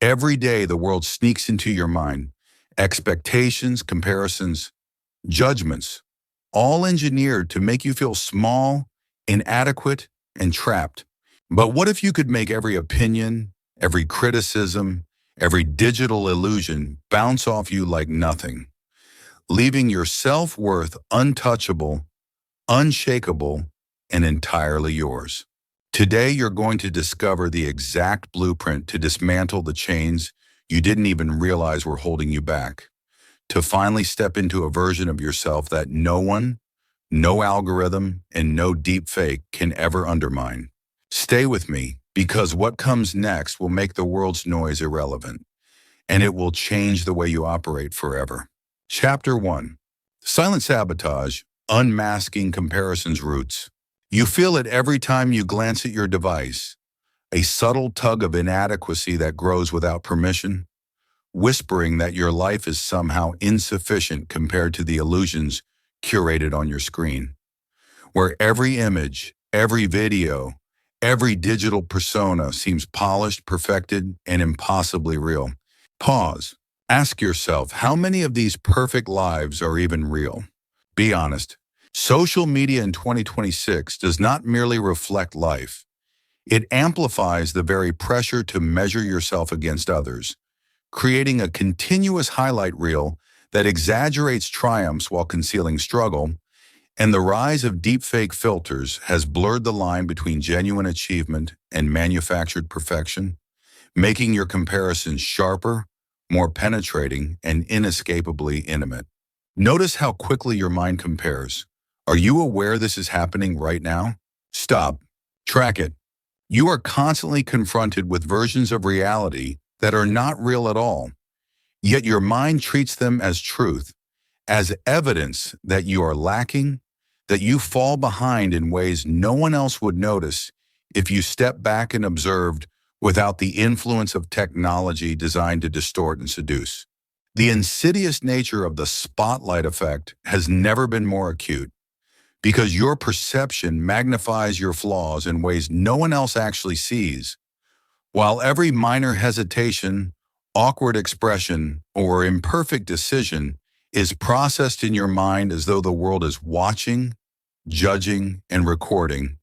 Every day the world sneaks into your mind. Expectations, comparisons, judgments, all engineered to make you feel small, inadequate, and trapped. But what if you could make every opinion, every criticism, every digital illusion bounce off you like nothing, leaving your self-worth untouchable, unshakable, and entirely yours? Today, you're going to discover the exact blueprint to dismantle the chains you didn't even realize were holding you back, to finally step into a version of yourself that no one, no algorithm, and no deep fake can ever undermine. Stay with me, because what comes next will make the world's noise irrelevant, and it will change the way you operate forever. Chapter 1. Silent Sabotage, Unmasking Comparison's Roots. You feel it every time you glance at your device, a subtle tug of inadequacy that grows without permission, whispering that your life is somehow insufficient compared to the illusions curated on your screen, where every image, every video, every digital persona seems polished, perfected, and impossibly real. Pause. Ask yourself, how many of these perfect lives are even real? Be honest. Social media in 2026 does not merely reflect life. It amplifies the very pressure to measure yourself against others, creating a continuous highlight reel that exaggerates triumphs while concealing struggle. And the rise of deepfake filters has blurred the line between genuine achievement and manufactured perfection, making your comparisons sharper, more penetrating, and inescapably intimate. Notice how quickly your mind compares. Are you aware this is happening right now? Stop. Track it. You are constantly confronted with versions of reality that are not real at all, yet your mind treats them as truth, as evidence that you are lacking, that you fall behind in ways no one else would notice if you step back and observed without the influence of technology designed to distort and seduce. The insidious nature of the spotlight effect has never been more acute, because your perception magnifies your flaws in ways no one else actually sees, while every minor hesitation, awkward expression, or imperfect decision is processed in your mind as though the world is watching, judging, and recording.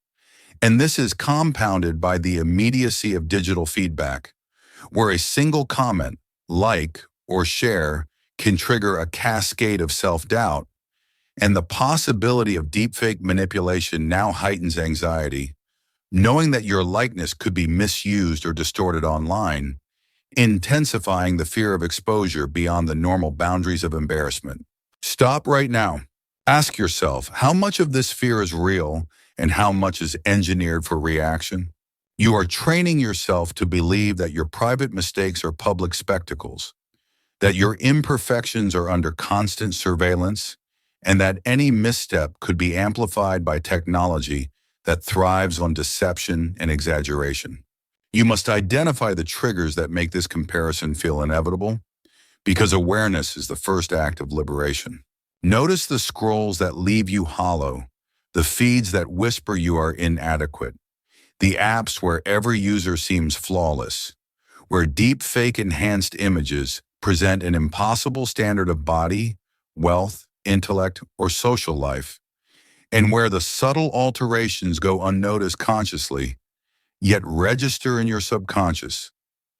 And this is compounded by the immediacy of digital feedback, where a single comment, like, or share can trigger a cascade of self-doubt, and the possibility of deepfake manipulation now heightens anxiety, knowing that your likeness could be misused or distorted online, intensifying the fear of exposure beyond the normal boundaries of embarrassment. Stop right now. Ask yourself, how much of this fear is real and how much is engineered for reaction? You are training yourself to believe that your private mistakes are public spectacles, that your imperfections are under constant surveillance, and that any misstep could be amplified by technology that thrives on deception and exaggeration. You must identify the triggers that make this comparison feel inevitable, because awareness is the first act of liberation. Notice the scrolls that leave you hollow, the feeds that whisper you are inadequate, the apps where every user seems flawless, where deep fake enhanced images present an impossible standard of body, wealth, intellect, or social life, and where the subtle alterations go unnoticed consciously, yet register in your subconscious,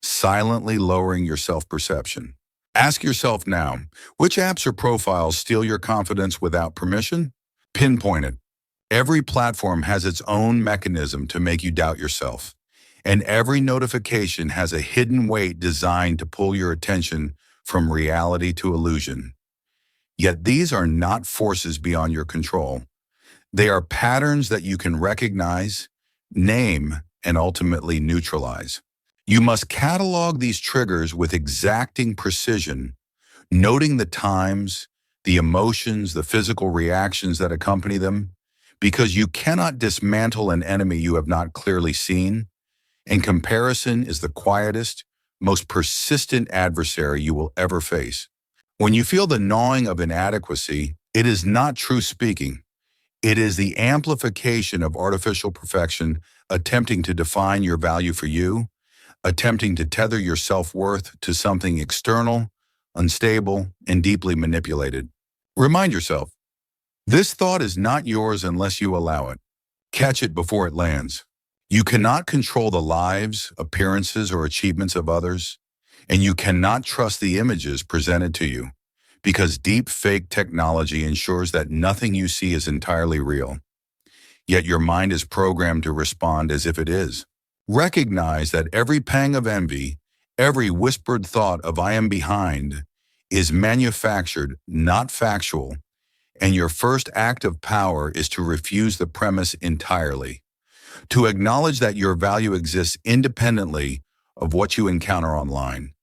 silently lowering your self-perception. Ask yourself now, which apps or profiles steal your confidence without permission? Pinpoint it. Every platform has its own mechanism to make you doubt yourself, and every notification has a hidden weight designed to pull your attention from reality to illusion. Yet these are not forces beyond your control. They are patterns that you can recognize, name, and ultimately neutralize. You must catalog these triggers with exacting precision, noting the times, the emotions, the physical reactions that accompany them, because you cannot dismantle an enemy you have not clearly seen, and comparison is the quietest, most persistent adversary you will ever face. When you feel the gnawing of inadequacy, it is not true speaking. It is the amplification of artificial perfection attempting to define your value for you, attempting to tether your self-worth to something external, unstable, and deeply manipulated. Remind yourself, this thought is not yours unless you allow it. Catch it before it lands. You cannot control the lives, appearances, or achievements of others, and you cannot trust the images presented to you, because deep fake technology ensures that nothing you see is entirely real. Yet your mind is programmed to respond as if it is. Recognize that every pang of envy, every whispered thought of "I am behind," is manufactured, not factual, and your first act of power is to refuse the premise entirely, to acknowledge that your value exists independently of what you encounter online,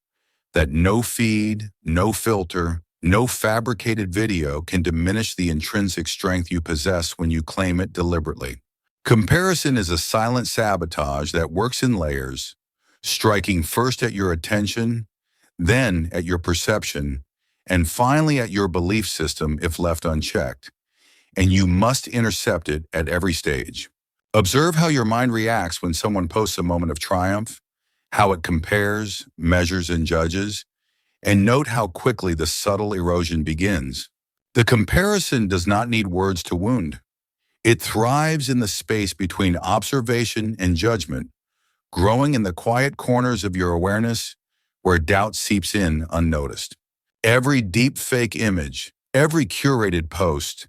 that no feed, no filter, no fabricated video can diminish the intrinsic strength you possess when you claim it deliberately. Comparison is a silent sabotage that works in layers, striking first at your attention, then at your perception, and finally at your belief system if left unchecked, and you must intercept it at every stage. Observe how your mind reacts when someone posts a moment of triumph, how it compares, measures, and judges, and note how quickly the subtle erosion begins. The comparison does not need words to wound. It thrives in the space between observation and judgment, growing in the quiet corners of your awareness where doubt seeps in unnoticed. Every deep fake image, every curated post,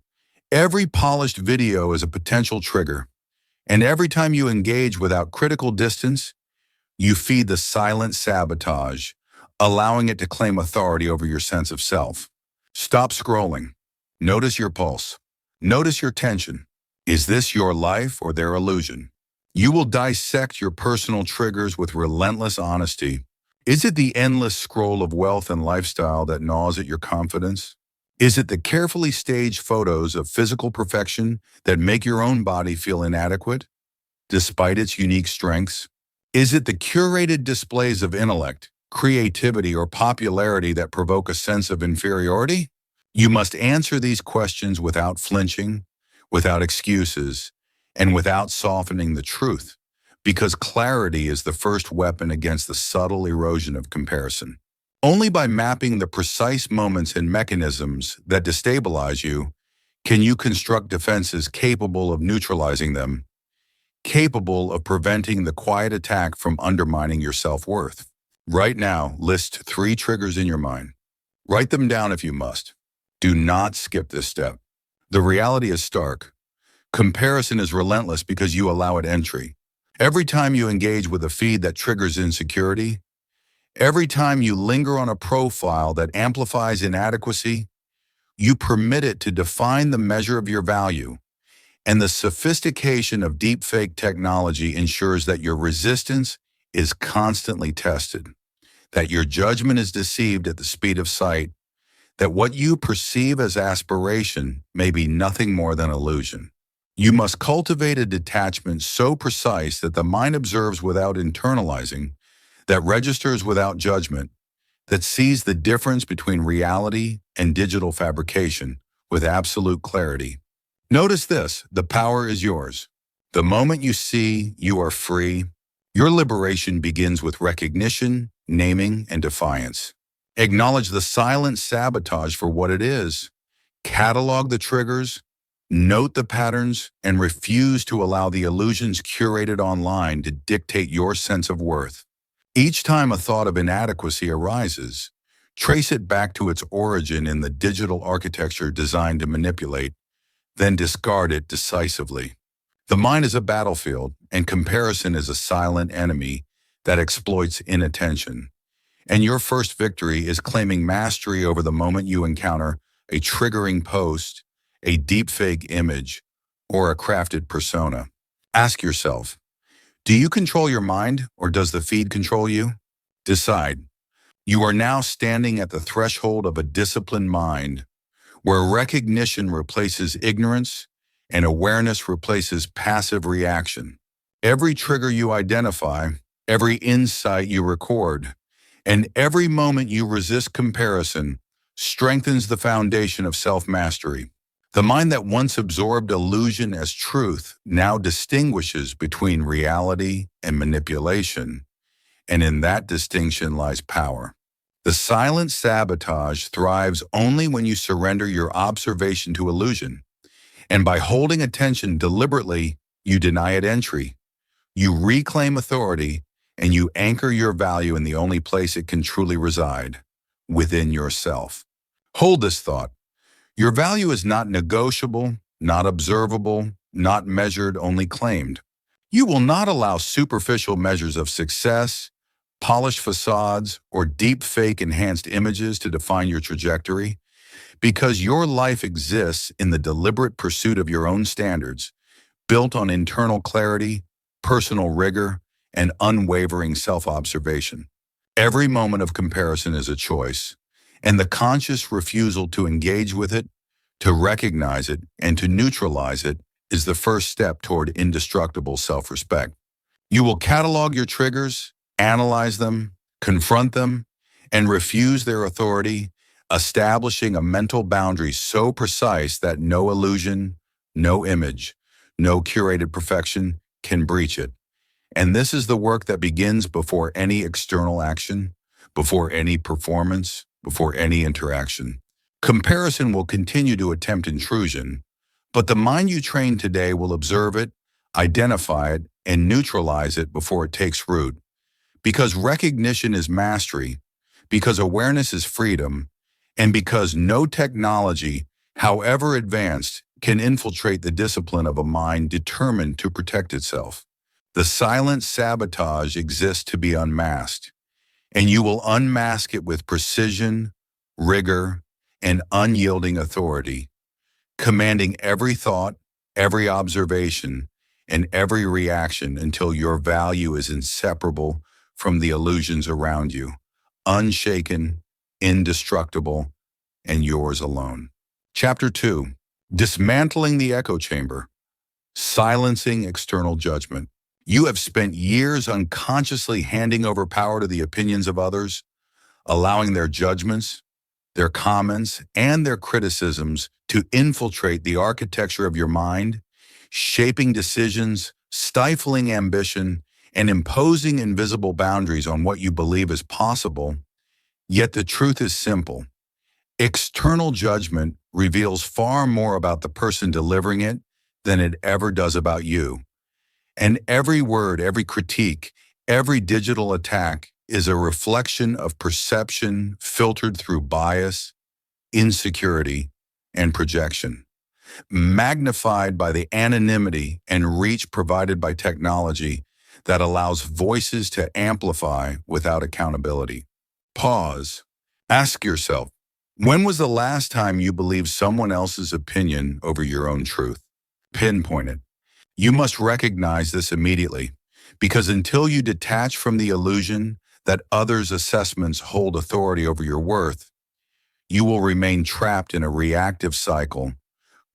every polished video is a potential trigger, and every time you engage without critical distance, you feed the silent sabotage, allowing it to claim authority over your sense of self. Stop scrolling. Notice your pulse. Notice your tension. Is this your life or their illusion? You will dissect your personal triggers with relentless honesty. Is it the endless scroll of wealth and lifestyle that gnaws at your confidence? Is it the carefully staged photos of physical perfection that make your own body feel inadequate, despite its unique strengths? Is it the curated displays of intellect, creativity, or popularity that provoke a sense of inferiority? You must answer these questions without flinching, without excuses, and without softening the truth, because clarity is the first weapon against the subtle erosion of comparison. Only by mapping the precise moments and mechanisms that destabilize you can you construct defenses capable of neutralizing them, capable of preventing the quiet attack from undermining your self-worth. Right now, list 3 triggers in your mind. Write them down if you must. Do not skip this step. The reality is stark. Comparison is relentless because you allow it entry. Every time you engage with a feed that triggers insecurity, every time you linger on a profile that amplifies inadequacy, you permit it to define the measure of your value. And the sophistication of deepfake technology ensures that your resistance is constantly tested, that your judgment is deceived at the speed of sight, that what you perceive as aspiration may be nothing more than illusion. You must cultivate a detachment so precise that the mind observes without internalizing, that registers without judgment, that sees the difference between reality and digital fabrication with absolute clarity. Notice this: the power is yours. The moment you see you are free, your liberation begins with recognition, naming, and defiance. Acknowledge the silent sabotage for what it is. Catalog the triggers, note the patterns, and refuse to allow the illusions curated online to dictate your sense of worth. Each time a thought of inadequacy arises, trace it back to its origin in the digital architecture designed to manipulate, then discard it decisively. The mind is a battlefield, and comparison is a silent enemy that exploits inattention. And your first victory is claiming mastery over the moment you encounter a triggering post, a deepfake image, or a crafted persona. Ask yourself, do you control your mind, or does the feed control you? Decide. You are now standing at the threshold of a disciplined mind, where recognition replaces ignorance and awareness replaces passive reaction. Every trigger you identify, every insight you record, and every moment you resist comparison strengthens the foundation of self-mastery. The mind that once absorbed illusion as truth now distinguishes between reality and manipulation, and in that distinction lies power. The silent sabotage thrives only when you surrender your observation to illusion, and by holding attention deliberately, you deny it entry. You reclaim authority, and you anchor your value in the only place it can truly reside, within yourself. Hold this thought. Your value is not negotiable, not observable, not measured, only claimed. You will not allow superficial measures of success, polished facades, or deep fake enhanced images to define your trajectory, because your life exists in the deliberate pursuit of your own standards, built on internal clarity, personal rigor, and unwavering self-observation. Every moment of comparison is a choice, and the conscious refusal to engage with it, to recognize it, and to neutralize it is the first step toward indestructible self-respect. You will catalog your triggers, analyze them, confront them, and refuse their authority, establishing a mental boundary so precise that no illusion, no image, no curated perfection can breach it. And this is the work that begins before any external action, before any performance, before any interaction. Comparison will continue to attempt intrusion, but the mind you train today will observe it, identify it, and neutralize it before it takes root. Because recognition is mastery, because awareness is freedom, and because no technology, however advanced, can infiltrate the discipline of a mind determined to protect itself. The silent sabotage exists to be unmasked, and you will unmask it with precision, rigor, and unyielding authority, commanding every thought, every observation, and every reaction until your value is inseparable from the illusions around you, unshaken, indestructible, and yours alone. Chapter 2. Dismantling the echo chamber. Silencing external judgment. You have spent years unconsciously handing over power to the opinions of others, allowing their judgments, their comments, and their criticisms to infiltrate the architecture of your mind, shaping decisions, stifling ambition, and imposing invisible boundaries on what you believe is possible. Yet the truth is simple. External judgment reveals far more about the person delivering it than it ever does about you. And every word, every critique, every digital attack is a reflection of perception filtered through bias, insecurity, and projection, magnified by the anonymity and reach provided by technology that allows voices to amplify without accountability. Pause. Ask yourself, when was the last time you believed someone else's opinion over your own truth? Pinpoint it. You must recognize this immediately, because until you detach from the illusion that others' assessments hold authority over your worth, you will remain trapped in a reactive cycle,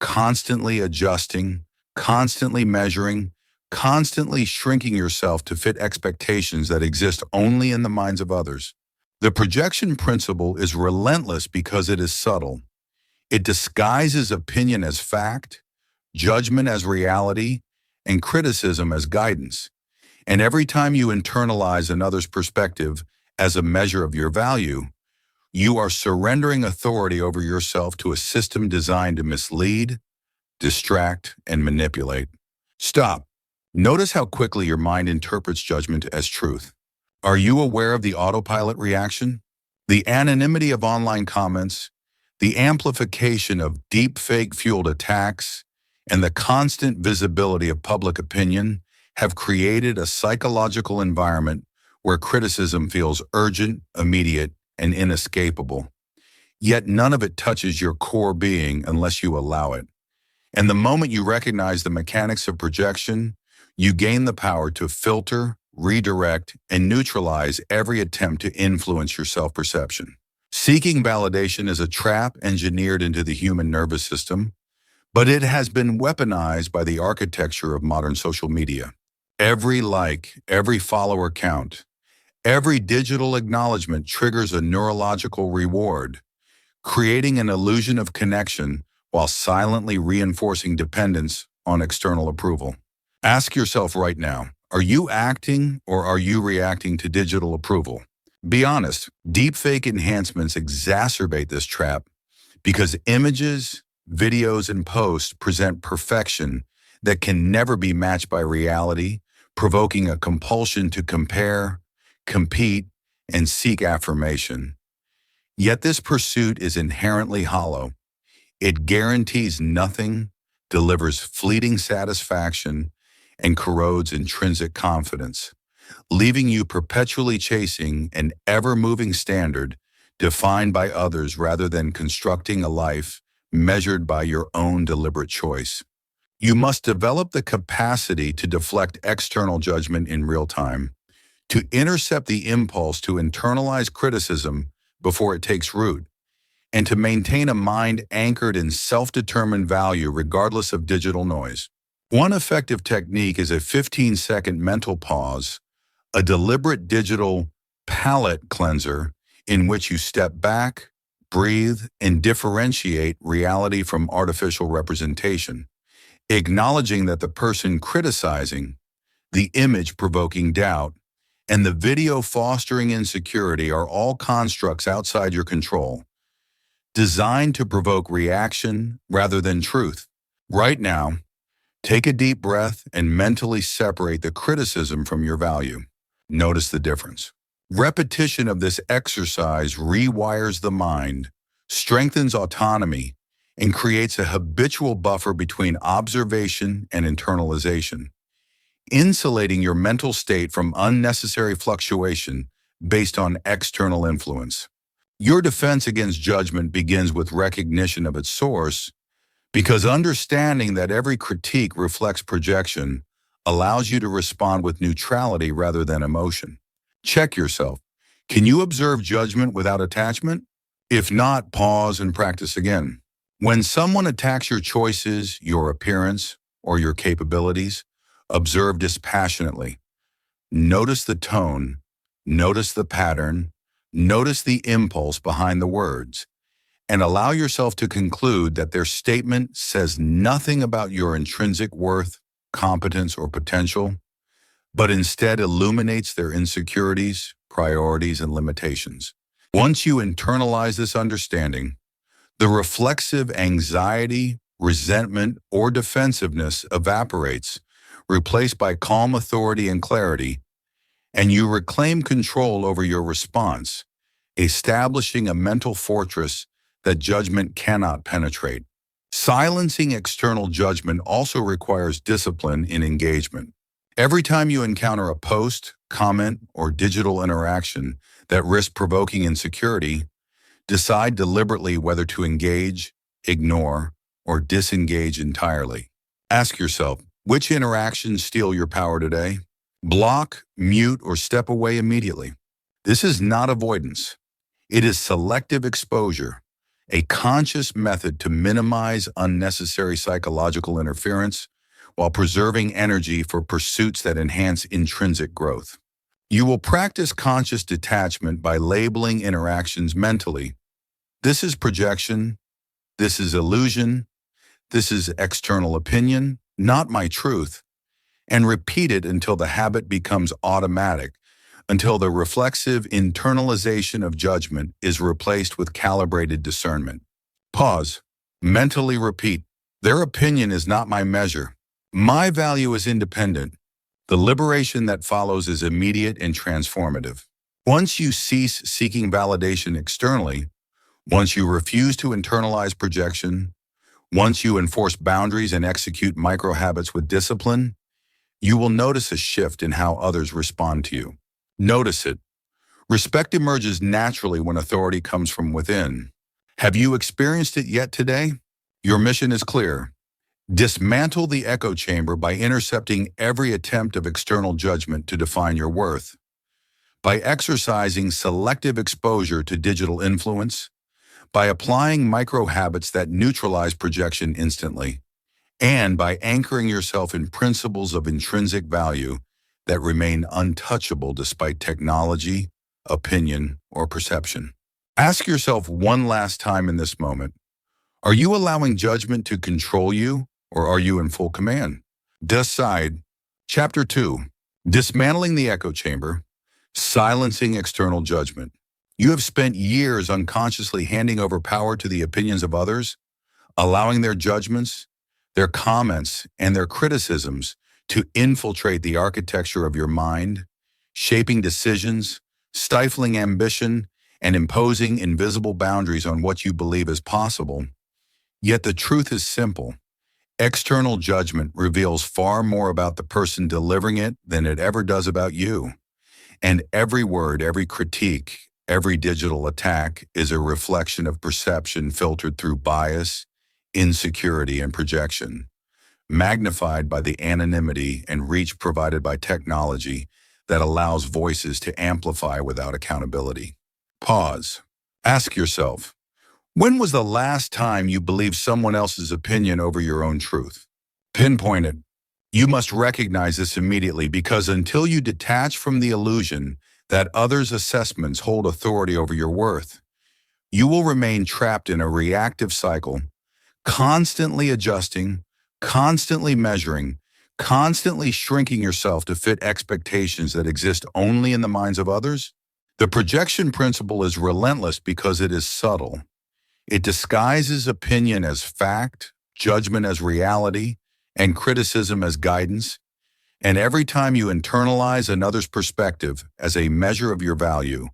constantly adjusting, constantly measuring, constantly shrinking yourself to fit expectations that exist only in the minds of others. The projection principle is relentless because it is subtle. It disguises opinion as fact, judgment as reality, and criticism as guidance. And every time you internalize another's perspective as a measure of your value, you are surrendering authority over yourself to a system designed to mislead, distract, and manipulate. Stop. Notice how quickly your mind interprets judgment as truth. Are you aware of the autopilot reaction? The anonymity of online comments, the amplification of deep fake-fueled attacks, and the constant visibility of public opinion have created a psychological environment where criticism feels urgent, immediate, and inescapable. Yet none of it touches your core being unless you allow it. And the moment you recognize the mechanics of projection, you gain the power to filter, redirect, and neutralize every attempt to influence your self-perception. Seeking validation is a trap engineered into the human nervous system, but it has been weaponized by the architecture of modern social media. Every like, every follower count, every digital acknowledgement triggers a neurological reward, creating an illusion of connection while silently reinforcing dependence on external approval. Ask yourself right now, Are you acting or are you reacting to digital approval? Be honest, deepfake enhancements exacerbate this trap because images, videos, and posts present perfection that can never be matched by reality, provoking a compulsion to compare, compete, and seek affirmation. Yet this pursuit is inherently hollow. It guarantees nothing, delivers fleeting satisfaction, and corrodes intrinsic confidence, leaving you perpetually chasing an ever-moving standard defined by others rather than constructing a life measured by your own deliberate choice. You must develop the capacity to deflect external judgment in real time, to intercept the impulse to internalize criticism before it takes root, and to maintain a mind anchored in self-determined value regardless of digital noise. One effective technique is a 15-second mental pause, a deliberate digital palate cleanser in which you step back, breathe, and differentiate reality from artificial representation, acknowledging that the person criticizing, the image provoking doubt, and the video fostering insecurity are all constructs outside your control, designed to provoke reaction rather than truth. Right now, take a deep breath and mentally separate the criticism from your value. Notice the difference. Repetition of this exercise rewires the mind, strengthens autonomy, and creates a habitual buffer between observation and internalization, insulating your mental state from unnecessary fluctuation based on external influence. Your defense against judgment begins with recognition of its source, because understanding that every critique reflects projection allows you to respond with neutrality rather than emotion. Check yourself. Can you observe judgment without attachment? If not, pause and practice again. When someone attacks your choices, your appearance, or your capabilities, observe dispassionately. Notice the tone, notice the pattern, notice the impulse behind the words, and allow yourself to conclude that their statement says nothing about your intrinsic worth, competence, or potential, but instead illuminates their insecurities, priorities, and limitations. Once you internalize this understanding, the reflexive anxiety, resentment, or defensiveness evaporates, replaced by calm authority and clarity, and you reclaim control over your response, establishing a mental fortress that judgment cannot penetrate. Silencing external judgment also requires discipline in engagement. Every time you encounter a post, comment, or digital interaction that risks provoking insecurity, decide deliberately whether to engage, ignore, or disengage entirely. Ask yourself, which interactions steal your power today? Block, mute, or step away immediately. This is not avoidance. It is selective exposure, a conscious method to minimize unnecessary psychological interference while preserving energy for pursuits that enhance intrinsic growth. You will practice conscious detachment by labeling interactions mentally. This is projection, this is illusion, this is external opinion, not my truth, and repeat it until the habit becomes automatic, until the reflexive internalization of judgment is replaced with calibrated discernment. Pause. Mentally repeat. Their opinion is not my measure. My value is independent. The liberation that follows is immediate and transformative. Once you cease seeking validation externally, once you refuse to internalize projection, once you enforce boundaries and execute micro-habits with discipline, you will notice a shift in how others respond to you. Notice it. Respect emerges naturally when authority comes from within. Have you experienced it yet today? Your mission is clear. Dismantle the echo chamber by intercepting every attempt of external judgment to define your worth. By exercising selective exposure to digital influence, by applying micro-habits that neutralize projection instantly, and by anchoring yourself in principles of intrinsic value that remain untouchable despite technology, opinion, or perception. Ask yourself one last time in this moment, are you allowing judgment to control you, or are you in full command? Decide. Chapter 2. Dismantling the echo chamber, silencing external judgment. You have spent years unconsciously handing over power to the opinions of others, allowing their judgments, their comments, and their criticisms to infiltrate the architecture of your mind, shaping decisions, stifling ambition, and imposing invisible boundaries on what you believe is possible. Yet the truth is simple. External judgment reveals far more about the person delivering it than it ever does about you. And every word, every critique, every digital attack is a reflection of perception filtered through bias, insecurity, and projection, magnified by the anonymity and reach provided by technology that allows voices to amplify without accountability. Pause. Ask yourself, when was the last time you believed someone else's opinion over your own truth? Pinpoint it. You must recognize this immediately because until you detach from the illusion that others' assessments hold authority over your worth, you will remain trapped in a reactive cycle, constantly adjusting, constantly measuring, constantly shrinking yourself to fit expectations that exist only in the minds of others. The projection principle is relentless because it is subtle. It disguises opinion as fact, judgment as reality, and criticism as guidance. And every time you internalize another's perspective as a measure of your value,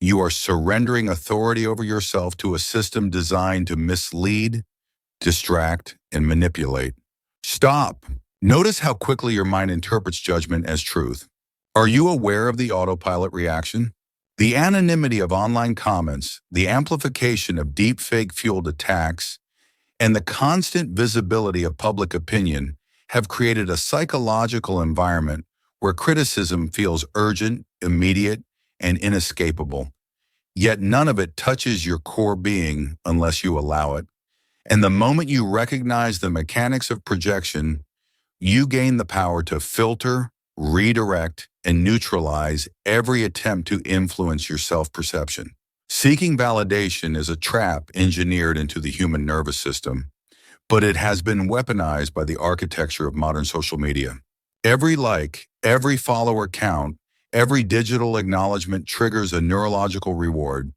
you are surrendering authority over yourself to a system designed to mislead, distract, and manipulate. Stop. Notice how quickly your mind interprets judgment as truth. Are you aware of the autopilot reaction? The anonymity of online comments, the amplification of deepfake-fueled attacks, and the constant visibility of public opinion have created a psychological environment where criticism feels urgent, immediate, and inescapable. Yet none of it touches your core being unless you allow it. And the moment you recognize the mechanics of projection, you gain the power to filter, redirect, and neutralize every attempt to influence your self-perception. Seeking validation is a trap engineered into the human nervous system, but it has been weaponized by the architecture of modern social media. Every like, every follower count, every digital acknowledgement triggers a neurological reward,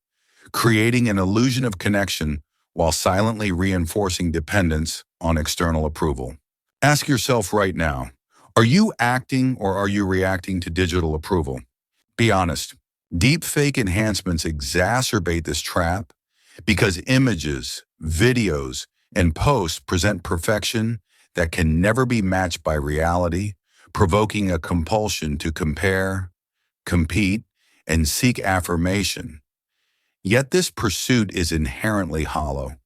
creating an illusion of connection while silently reinforcing dependence on external approval. Ask yourself right now, are you acting or are you reacting to digital approval? Be honest. Deepfake enhancements exacerbate this trap because images, videos, and posts present perfection that can never be matched by reality, provoking a compulsion to compare, compete, and seek affirmation. Yet this pursuit is inherently hollow.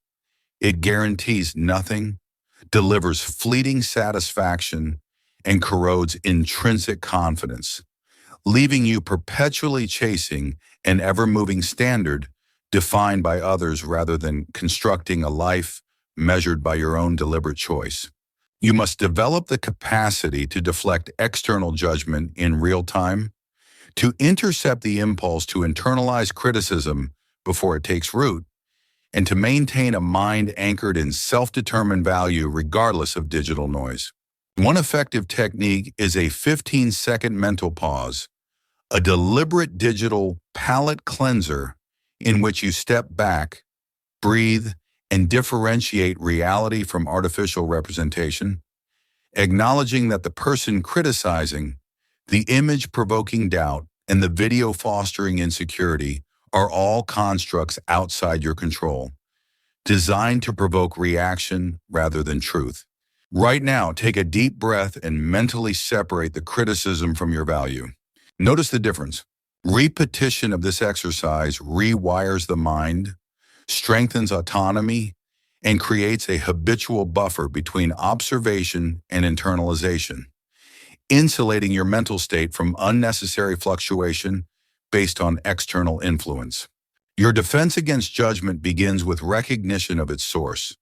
It guarantees nothing, delivers fleeting satisfaction, and corrodes intrinsic confidence, leaving you perpetually chasing an ever-moving standard defined by others rather than constructing a life measured by your own deliberate choice. You must develop the capacity to deflect external judgment in real time, to intercept the impulse to internalize criticism before it takes root, and to maintain a mind anchored in self-determined value regardless of digital noise. One effective technique is a 15-second mental pause, a deliberate digital palate cleanser in which you step back, breathe, and differentiate reality from artificial representation, acknowledging that the person criticizing, the image provoking doubt, and the video fostering insecurity are all constructs outside your control, designed to provoke reaction rather than truth. Right now, take a deep breath and mentally separate the criticism from your value. Notice the difference. Repetition of this exercise rewires the mind, strengthens autonomy, and creates a habitual buffer between observation and internalization, insulating your mental state from unnecessary fluctuation based on external influence. Your defense against judgment begins with recognition of its source,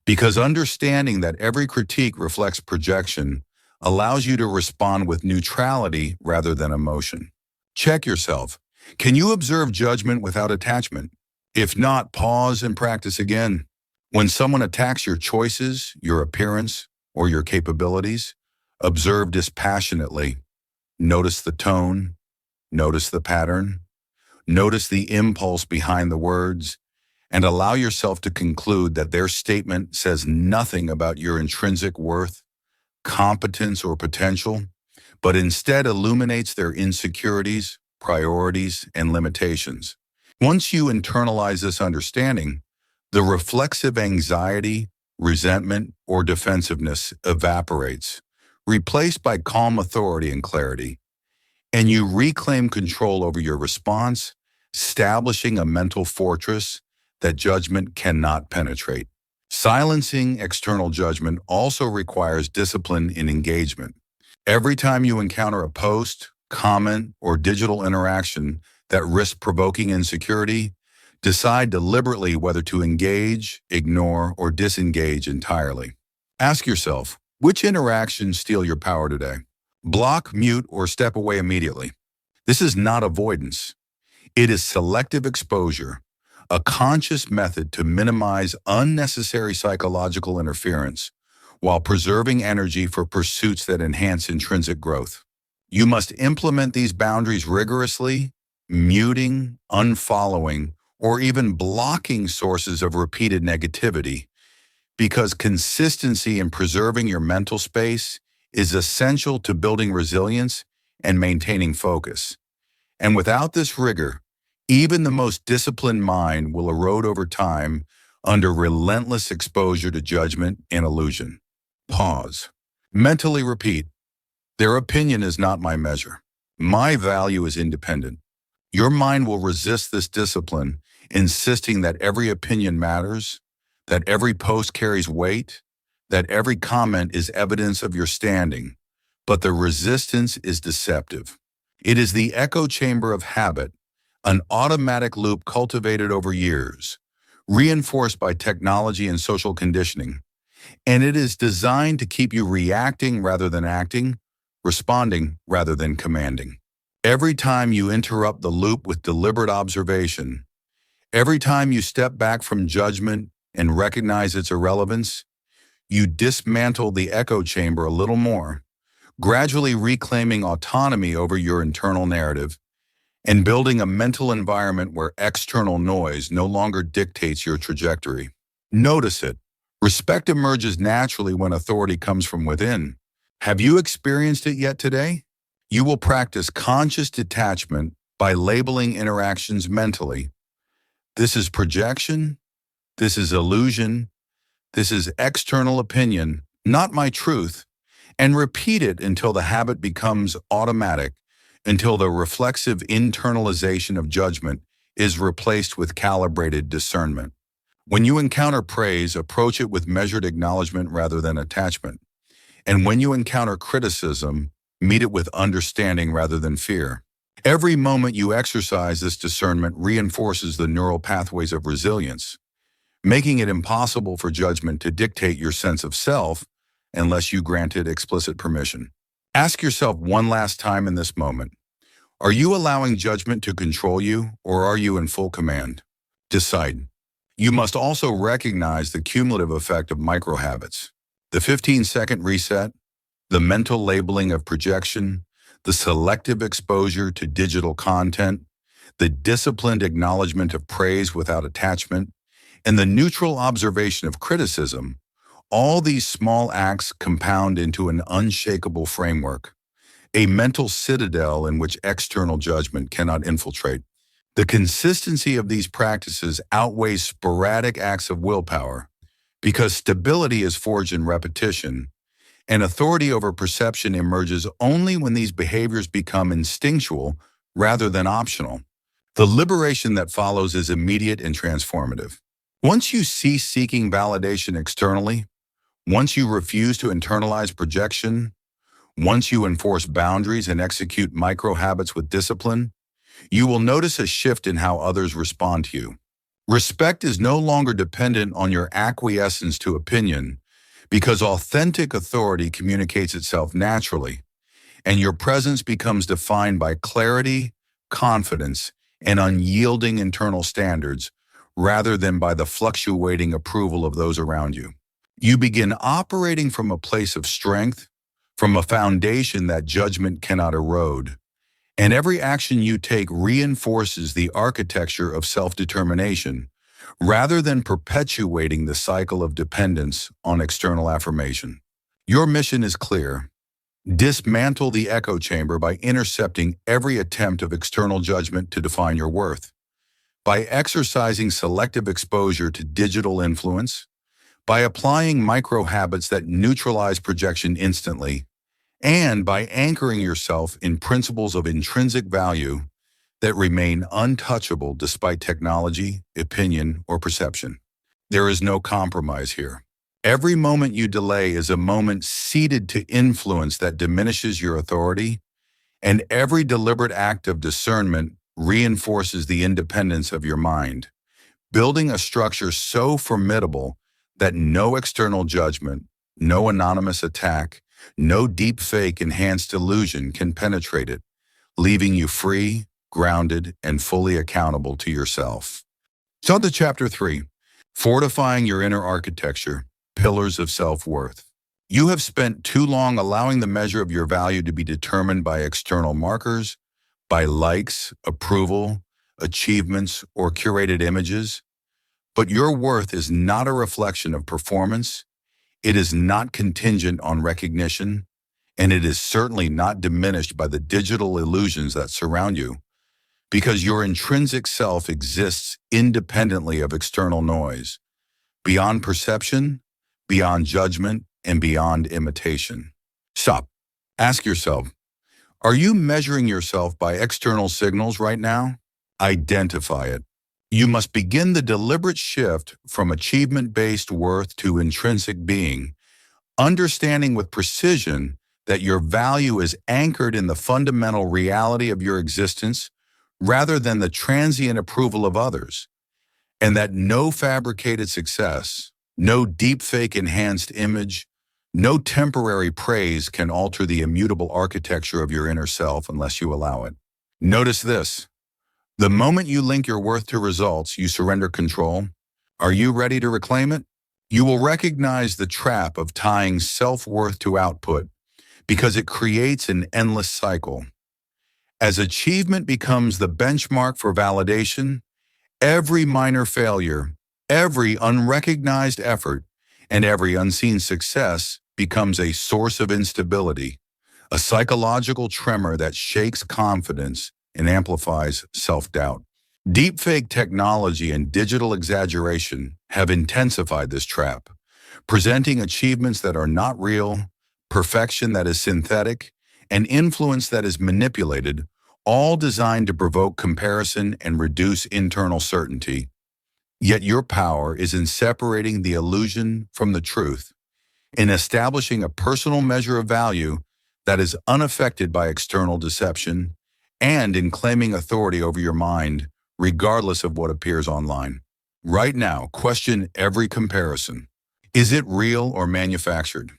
because understanding that every critique reflects projection allows you to respond with neutrality rather than emotion. Check yourself. Can you observe judgment without attachment? If not, pause and practice again. When someone attacks your choices, your appearance, or your capabilities, observe dispassionately. Notice the tone, notice the pattern, notice the impulse behind the words, and allow yourself to conclude that their statement says nothing about your intrinsic worth, competence, or potential, but instead illuminates their insecurities, priorities, and limitations. Once you internalize this understanding, the reflexive anxiety, resentment, or defensiveness evaporates, replaced by calm authority and clarity, and you reclaim control over your response, establishing a mental fortress that judgment cannot penetrate. Silencing external judgment also requires discipline in engagement. Every time you encounter a post, comment, or digital interaction that risks provoking insecurity, decide deliberately whether to engage, ignore, or disengage entirely. Ask yourself, which interactions steal your power today? Block, mute, or step away immediately. This is not avoidance. It is selective exposure, a conscious method to minimize unnecessary psychological interference while preserving energy for pursuits that enhance intrinsic growth. You must implement these boundaries rigorously, muting, unfollowing, or even blocking sources of repeated negativity, because consistency in preserving your mental space is essential to building resilience and maintaining focus. And without this rigor, even the most disciplined mind will erode over time under relentless exposure to judgment and illusion. Pause. Mentally repeat, their opinion is not my measure. My value is independent. Your mind will resist this discipline, insisting that every opinion matters, that every post carries weight, that every comment is evidence of your standing. But the resistance is deceptive. It is the echo chamber of habit, an automatic loop cultivated over years, reinforced by technology and social conditioning. And it is designed to keep you reacting rather than acting, responding rather than commanding. Every time you interrupt the loop with deliberate observation, every time you step back from judgment and recognize its irrelevance, you dismantle the echo chamber a little more, gradually reclaiming autonomy over your internal narrative and building a mental environment where external noise no longer dictates your trajectory. Notice it. Respect emerges naturally when authority comes from within. Have you experienced it yet today? You will practice conscious detachment by labeling interactions mentally. This is projection. This is illusion. This is external opinion, not my truth. And repeat it until the habit becomes automatic, until the reflexive internalization of judgment is replaced with calibrated discernment. When you encounter praise, approach it with measured acknowledgement rather than attachment. And when you encounter criticism, meet it with understanding rather than fear. Every moment you exercise this discernment reinforces the neural pathways of resilience, making it impossible for judgment to dictate your sense of self unless you grant it explicit permission. Ask yourself one last time in this moment, are you allowing judgment to control you, or are you in full command? Decide. You must also recognize the cumulative effect of microhabits. The 15-second reset, the mental labeling of projection, the selective exposure to digital content, the disciplined acknowledgement of praise without attachment, and the neutral observation of criticism. All these small acts compound into an unshakable framework, a mental citadel in which external judgment cannot infiltrate. The consistency of these practices outweighs sporadic acts of willpower, because stability is forged in repetition, and authority over perception emerges only when these behaviors become instinctual rather than optional. The liberation that follows is immediate and transformative. Once you cease seeking validation externally, once you refuse to internalize projection, once you enforce boundaries and execute micro-habits with discipline, you will notice a shift in how others respond to you. Respect is no longer dependent on your acquiescence to opinion, because authentic authority communicates itself naturally, and your presence becomes defined by clarity, confidence, and unyielding internal standards, rather than by the fluctuating approval of those around you. You begin operating from a place of strength, from a foundation that judgment cannot erode. And every action you take reinforces the architecture of self-determination, rather than perpetuating the cycle of dependence on external affirmation. Your mission is clear. Dismantle the echo chamber by intercepting every attempt of external judgment to define your worth. By exercising selective exposure to digital influence, by applying micro habits that neutralize projection instantly, and by anchoring yourself in principles of intrinsic value that remain untouchable despite technology, opinion, or perception. There is no compromise here. Every moment you delay is a moment ceded to influence that diminishes your authority, and every deliberate act of discernment reinforces the independence of your mind, building a structure so formidable that no external judgment, no anonymous attack, no deep-fake enhanced illusion can penetrate it, leaving you free, grounded, and fully accountable to yourself. So to Chapter 3, Fortifying Your Inner Architecture, Pillars of Self-Worth. You have spent too long allowing the measure of your value to be determined by external markers, by likes, approval, achievements, or curated images. But your worth is not a reflection of performance, it is not contingent on recognition, and it is certainly not diminished by the digital illusions that surround you, because your intrinsic self exists independently of external noise, beyond perception, beyond judgment, and beyond imitation. Stop. Ask yourself, are you measuring yourself by external signals right now? Identify it. You must begin the deliberate shift from achievement-based worth to intrinsic being, understanding with precision that your value is anchored in the fundamental reality of your existence rather than the transient approval of others, and that no fabricated success, no deepfake enhanced image, no temporary praise can alter the immutable architecture of your inner self unless you allow it. Notice this. The moment you link your worth to results, you surrender control. Are you ready to reclaim it? You will recognize the trap of tying self-worth to output because it creates an endless cycle. As achievement becomes the benchmark for validation, every minor failure, every unrecognized effort, and every unseen success becomes a source of instability, a psychological tremor that shakes confidence and amplifies self-doubt. Deepfake technology and digital exaggeration have intensified this trap, presenting achievements that are not real, perfection that is synthetic, and influence that is manipulated, all designed to provoke comparison and reduce internal certainty. Yet your power is in separating the illusion from the truth, in establishing a personal measure of value that is unaffected by external deception, and in claiming authority over your mind, regardless of what appears online. Right now, question every comparison. Is it real or manufactured?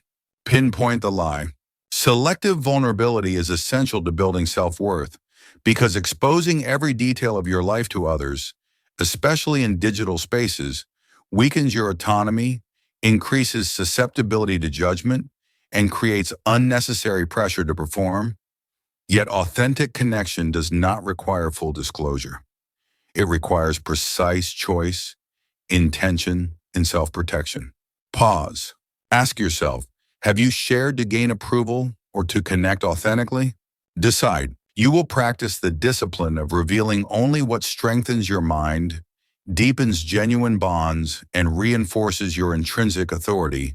Pinpoint the lie. Selective vulnerability is essential to building self-worth because exposing every detail of your life to others, especially in digital spaces, weakens your autonomy, increases susceptibility to judgment, and creates unnecessary pressure to perform. Yet authentic connection does not require full disclosure. It requires precise choice, intention, and self-protection. Pause. Ask yourself, have you shared to gain approval or to connect authentically? Decide. You will practice the discipline of revealing only what strengthens your mind, deepens genuine bonds, and reinforces your intrinsic authority,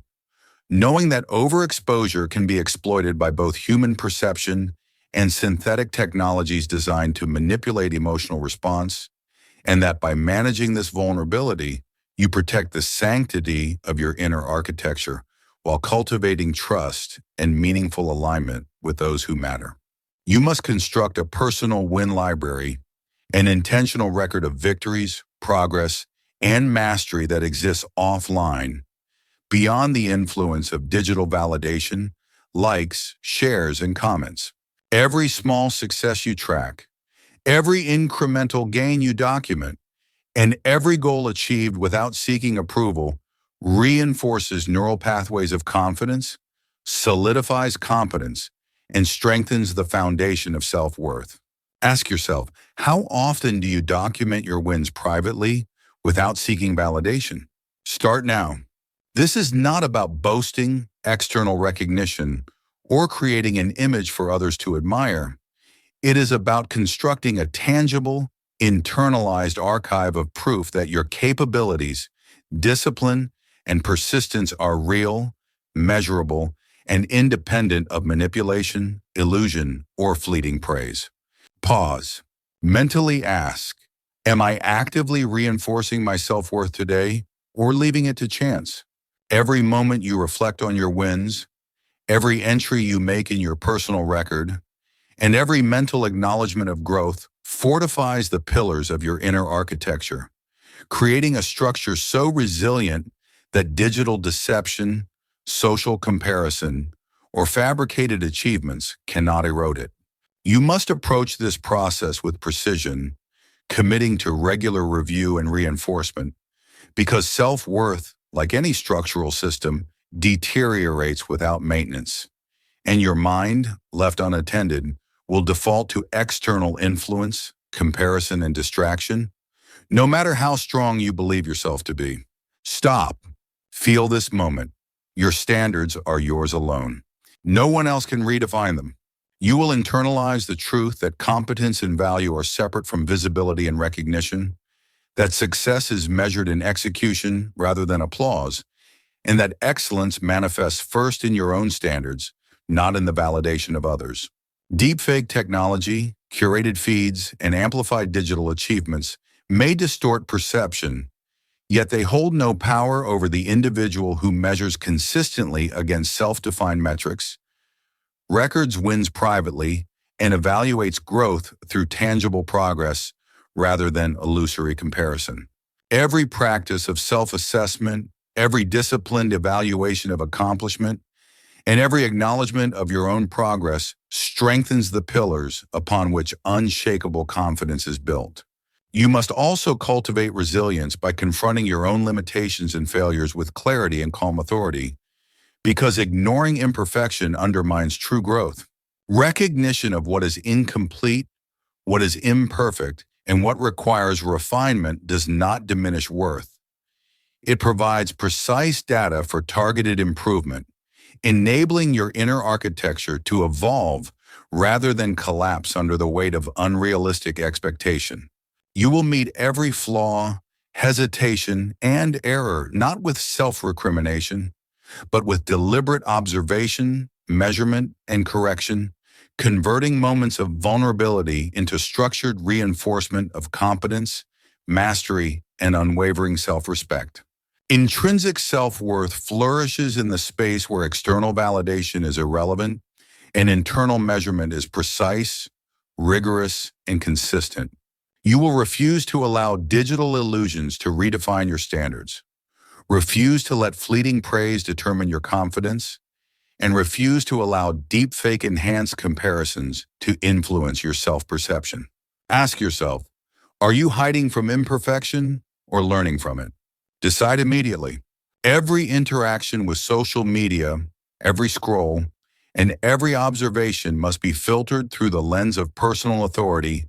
knowing that overexposure can be exploited by both human perception and synthetic technologies designed to manipulate emotional response, and that by managing this vulnerability, you protect the sanctity of your inner architecture while cultivating trust and meaningful alignment with those who matter. You must construct a personal win library, an intentional record of victories, progress, and mastery that exists offline, beyond the influence of digital validation, likes, shares, and comments. Every small success you track, every incremental gain you document, and every goal achieved without seeking approval reinforces neural pathways of confidence, solidifies competence, and strengthens the foundation of self-worth. Ask yourself, how often do you document your wins privately without seeking validation? Start now. This is not about boasting, external recognition, or creating an image for others to admire. It is about constructing a tangible, internalized archive of proof that your capabilities, discipline, and persistence are real, measurable, and independent of manipulation, illusion, or fleeting praise. Pause. Mentally ask, am I actively reinforcing my self-worth today or leaving it to chance? Every moment you reflect on your wins, every entry you make in your personal record, and every mental acknowledgement of growth fortifies the pillars of your inner architecture, creating a structure so resilient that digital deception, social comparison, or fabricated achievements cannot erode it. You must approach this process with precision, committing to regular review and reinforcement, because self-worth, like any structural system, deteriorates without maintenance, and your mind, left unattended, will default to external influence, comparison, and distraction, no matter how strong you believe yourself to be. Stop. Feel this moment. Your standards are yours alone. No one else can redefine them. You will internalize the truth that competence and value are separate from visibility and recognition, that success is measured in execution rather than applause, and that excellence manifests first in your own standards, not in the validation of others. Deepfake technology, curated feeds, and amplified digital achievements may distort perception, yet they hold no power over the individual who measures consistently against self-defined metrics, records wins privately, and evaluates growth through tangible progress rather than illusory comparison. Every practice of self-assessment, every disciplined evaluation of accomplishment, and every acknowledgement of your own progress strengthens the pillars upon which unshakable confidence is built. You must also cultivate resilience by confronting your own limitations and failures with clarity and calm authority, because ignoring imperfection undermines true growth. Recognition of what is incomplete, what is imperfect, and what requires refinement does not diminish worth. It provides precise data for targeted improvement, enabling your inner architecture to evolve rather than collapse under the weight of unrealistic expectation. You will meet every flaw, hesitation, and error not with self-recrimination, but with deliberate observation, measurement, and correction, converting moments of vulnerability into structured reinforcement of competence, mastery, and unwavering self-respect. Intrinsic self-worth flourishes in the space where external validation is irrelevant and internal measurement is precise, rigorous, and consistent. You will refuse to allow digital illusions to redefine your standards, refuse to let fleeting praise determine your confidence, and refuse to allow deepfake enhanced comparisons to influence your self-perception. Ask yourself, are you hiding from imperfection or learning from it? Decide immediately. Every interaction with social media, every scroll, and every observation must be filtered through the lens of personal authority,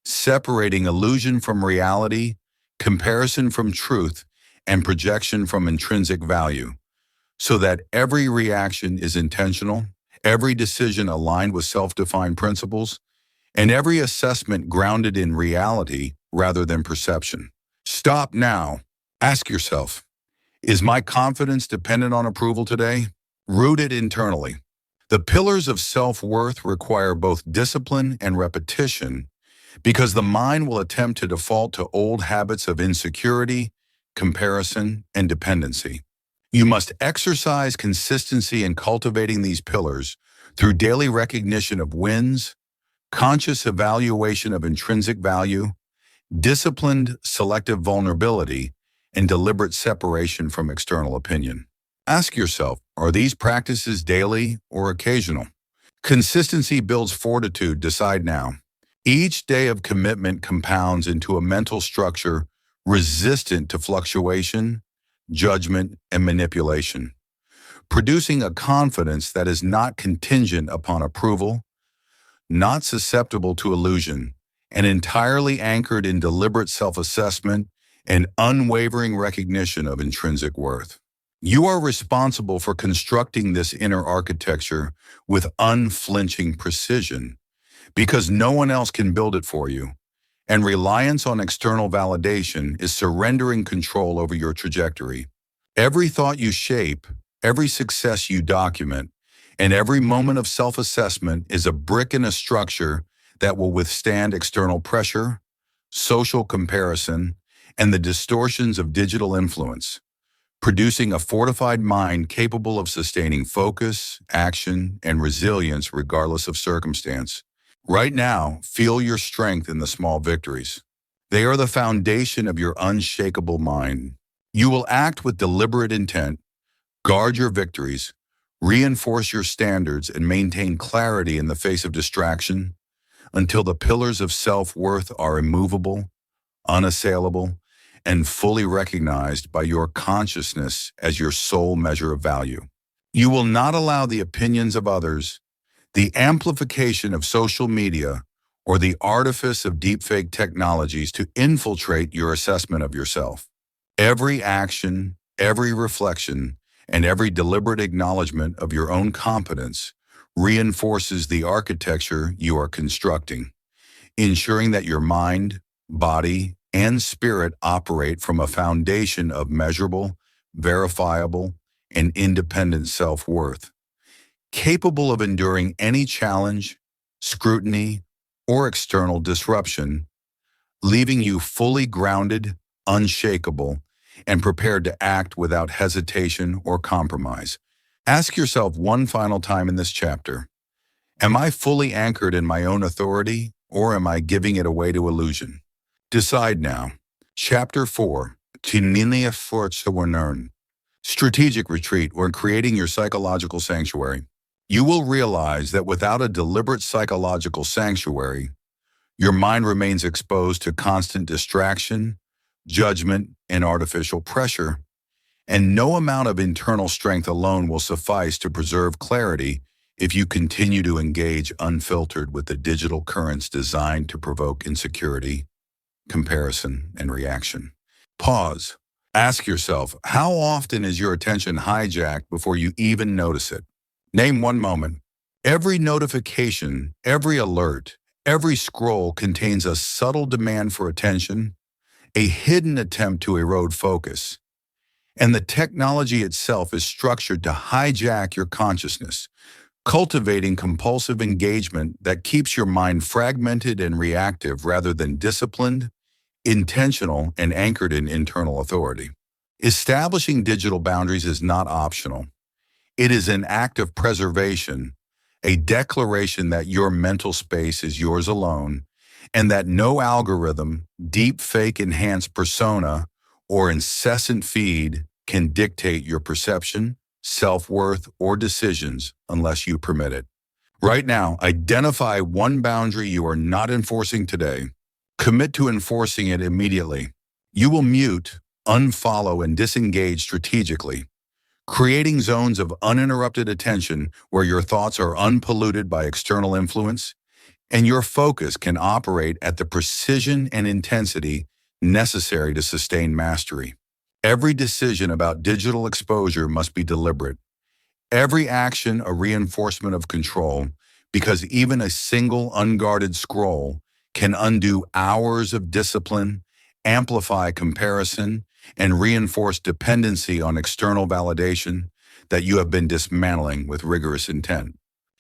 separating illusion from reality, comparison from truth, and projection from intrinsic value, so that every reaction is intentional, every decision aligned with self-defined principles, and every assessment grounded in reality rather than perception. Stop now. Ask yourself, is my confidence dependent on approval today? Root it internally. The pillars of self-worth require both discipline and repetition, because the mind will attempt to default to old habits of insecurity, comparison, and dependency. You must exercise consistency in cultivating these pillars through daily recognition of wins, conscious evaluation of intrinsic value, disciplined selective vulnerability, and deliberate separation from external opinion. Ask yourself, are these practices daily or occasional? Consistency builds fortitude. Decide now. Each day of commitment compounds into a mental structure resistant to fluctuation, judgment, and manipulation, producing a confidence that is not contingent upon approval, not susceptible to illusion, and entirely anchored in deliberate self-assessment and unwavering recognition of intrinsic worth. You are responsible for constructing this inner architecture with unflinching precision because no one else can build it for you, and reliance on external validation is surrendering control over your trajectory. Every thought you shape, every success you document, and every moment of self-assessment is a brick in a structure that will withstand external pressure, social comparison, and the distortions of digital influence, producing a fortified mind capable of sustaining focus, action, and resilience regardless of circumstance. Right now, feel your strength in the small victories. They are the foundation of your unshakable mind. You will act with deliberate intent, guard your victories, reinforce your standards, and maintain clarity in the face of distraction until the pillars of self-worth are immovable, unassailable, and fully recognized by your consciousness as your sole measure of value. You will not allow the opinions of others, the amplification of social media, or the artifice of deepfake technologies to infiltrate your assessment of yourself. Every action, every reflection, and every deliberate acknowledgement of your own competence reinforces the architecture you are constructing, ensuring that your mind, body, and spirit operate from a foundation of measurable, verifiable, and independent self-worth, capable of enduring any challenge, scrutiny, or external disruption, leaving you fully grounded, unshakable, and prepared to act without hesitation or compromise. Ask yourself one final time in this chapter, am I fully anchored in my own authority, or am I giving it away to illusion? Decide now. Chapter 4, Tinninia Fortsawarnern, Strategic Retreat or Creating Your Psychological Sanctuary. You will realize that without a deliberate psychological sanctuary, your mind remains exposed to constant distraction, judgment, and artificial pressure, and no amount of internal strength alone will suffice to preserve clarity if you continue to engage unfiltered with the digital currents designed to provoke insecurity, comparison, and reaction. Pause. Ask yourself, how often is your attention hijacked before you even notice it? Name one moment. Every notification, every alert, every scroll contains a subtle demand for attention, a hidden attempt to erode focus, and the technology itself is structured to hijack your consciousness, cultivating compulsive engagement that keeps your mind fragmented and reactive rather than disciplined, intentional, and anchored in internal authority. Establishing digital boundaries is not optional. It is an act of preservation, a declaration that your mental space is yours alone, and that no algorithm, deep fake enhanced persona, or incessant feed can dictate your perception, self-worth, or decisions unless you permit it. Right now, identify one boundary you are not enforcing today. Commit to enforcing it immediately. You will mute, unfollow, and disengage strategically, creating zones of uninterrupted attention where your thoughts are unpolluted by external influence, and your focus can operate at the precision and intensity necessary to sustain mastery. Every decision about digital exposure must be deliberate. Every action a reinforcement of control, because even a single unguarded scroll can undo hours of discipline, amplify comparison, and reinforce dependency on external validation that you have been dismantling with rigorous intent.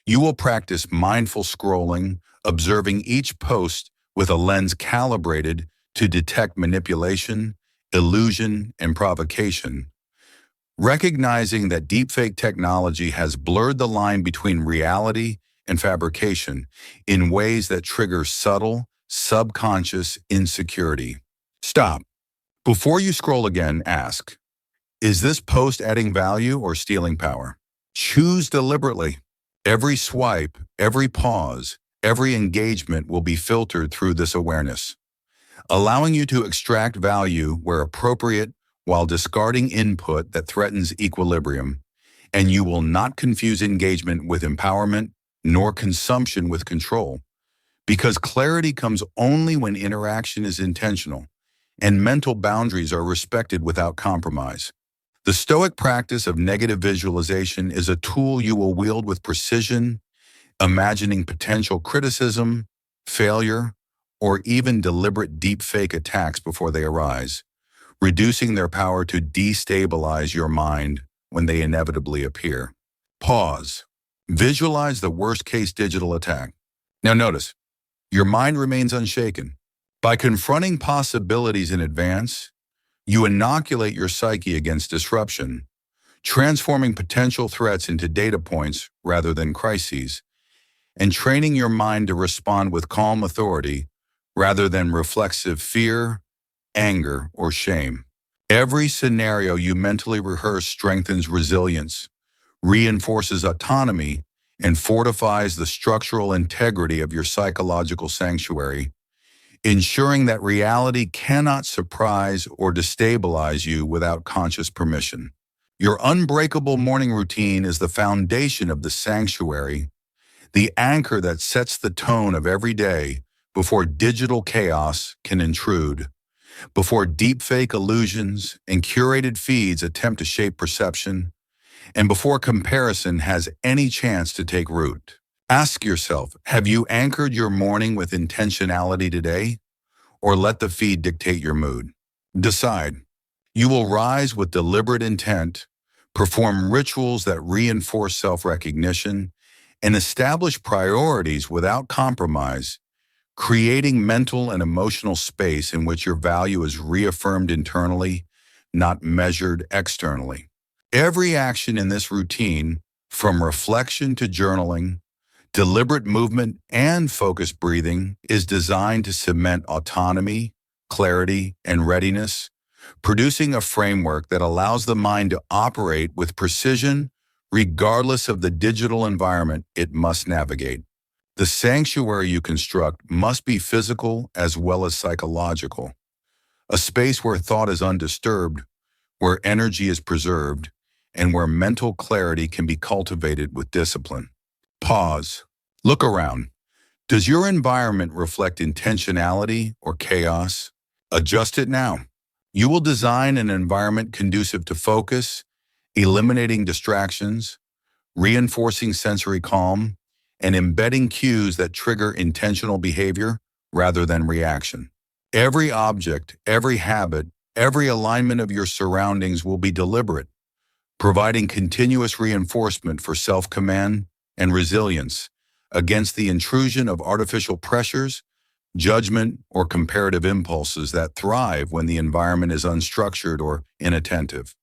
You will practice mindful scrolling, observing each post with a lens calibrated to detect manipulation, illusion, and provocation, recognizing that deepfake technology has blurred the line between reality and fabrication in ways that trigger subtle, subconscious insecurity. Stop. Before you scroll again, ask, is this post adding value or stealing power? Choose deliberately. Every swipe, every pause, every engagement will be filtered through this awareness, allowing you to extract value where appropriate while discarding input that threatens equilibrium, and you will not confuse engagement with empowerment nor consumption with control, because clarity comes only when interaction is intentional and mental boundaries are respected without compromise. The Stoic practice of negative visualization is a tool you will wield with precision, imagining potential criticism, failure, or even deliberate deepfake attacks before they arise, reducing their power to destabilize your mind when they inevitably appear. Pause. Visualize the worst-case digital attack. Now notice, your mind remains unshaken. By confronting possibilities in advance, you inoculate your psyche against disruption, transforming potential threats into data points rather than crises, and training your mind to respond with calm authority rather than reflexive fear, anger, or shame. Every scenario you mentally rehearse strengthens resilience, reinforces autonomy, and fortifies the structural integrity of your psychological sanctuary, ensuring that reality cannot surprise or destabilize you without conscious permission. Your unbreakable morning routine is the foundation of the sanctuary, the anchor that sets the tone of every day before digital chaos can intrude, before deepfake illusions and curated feeds attempt to shape perception, and before comparison has any chance to take root. Ask yourself, have you anchored your morning with intentionality today, or let the feed dictate your mood? Decide. You will rise with deliberate intent, perform rituals that reinforce self-recognition, and establish priorities without compromise, creating mental and emotional space in which your value is reaffirmed internally, not measured externally. Every action in this routine, from reflection to journaling, deliberate movement, and focused breathing, is designed to cement autonomy, clarity, and readiness, producing a framework that allows the mind to operate with precision regardless of the digital environment it must navigate. The sanctuary you construct must be physical as well as psychological, a space where thought is undisturbed, where energy is preserved, and where mental clarity can be cultivated with discipline. Pause. Look around. Does your environment reflect intentionality or chaos? Adjust it now. You will design an environment conducive to focus, eliminating distractions, reinforcing sensory calm, and embedding cues that trigger intentional behavior rather than reaction. Every object, every habit, every alignment of your surroundings will be deliberate, providing continuous reinforcement for self-command and resilience against the intrusion of artificial pressures, judgment, or comparative impulses that thrive when the environment is unstructured or inattentive.